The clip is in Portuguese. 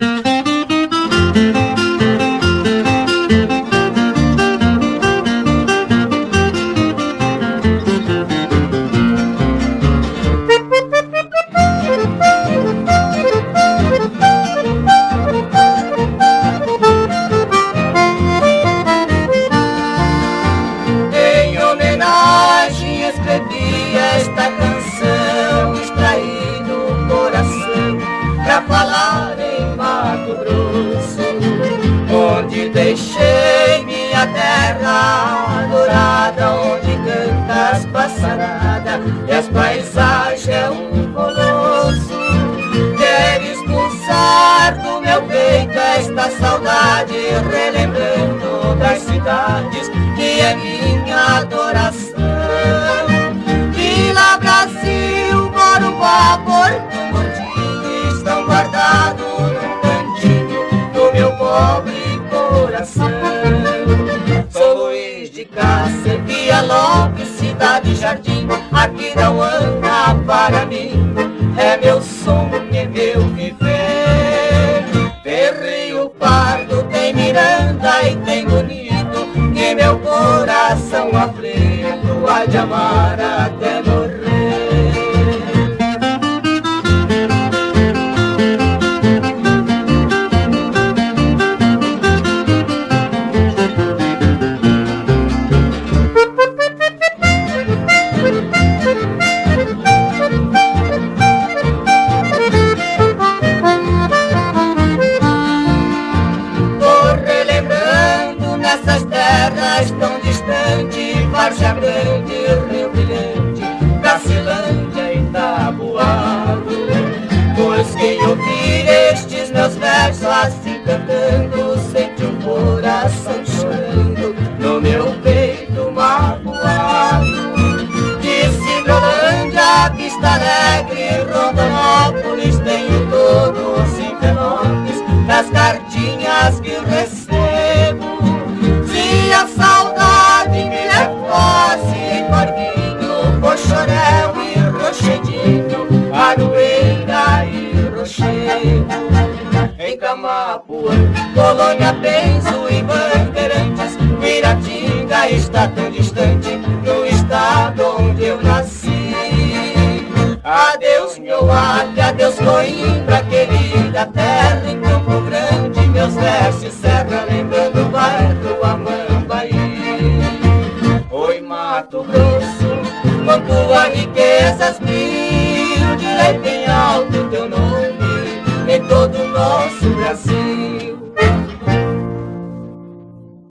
Em homenagem escrevi esta canção, extraí do coração, pra falar em Mato Grosso, onde deixei minha terra adorada, onde canta as passaradas e as paisagens é um colosso. Quero expulsar do meu peito esta saudade, relembrando das cidades que é minha adoração. Vila Brasil, Morubá, Porto Murtinho estão guardados num cantinho do meu pobre coração. São Luís de Cássia, Via Lopes, Cidade Jardim, aqui não anda para mim, é meu sonho, é meu viver. Tem Rio Pardo, tem Miranda e tem Bonito, que meu coração aflito há de amar até morrer. Tão distante, Várzea Grande, Rio Brilhante, Cacilândia e Taboado. Pois quem ouvir estes meus versos assim cantando, sente o coração chorando no meu peito magoado. De Cidrolândia, Vista Alegre, Rondonópolis, tenho todos os envelopes das cartinhas que recebo. Se a saudade me levasse em Corguinho, Poxoréu e Rochedinho, Aroeira e Rochedo, em Camapuã, Colônia, Benzo e Bandeirantes, Guiratinga está tão distante no estado onde eu nasci. Adeus, Nhoate, adeus, Coimbra, querida terra em Campo Grande, meus versos serra lembrando o bairro Amambaí. Oi, Mato Grosso, com tua riquezas mil, direi bem alto teu nome em todo o nosso Brasil.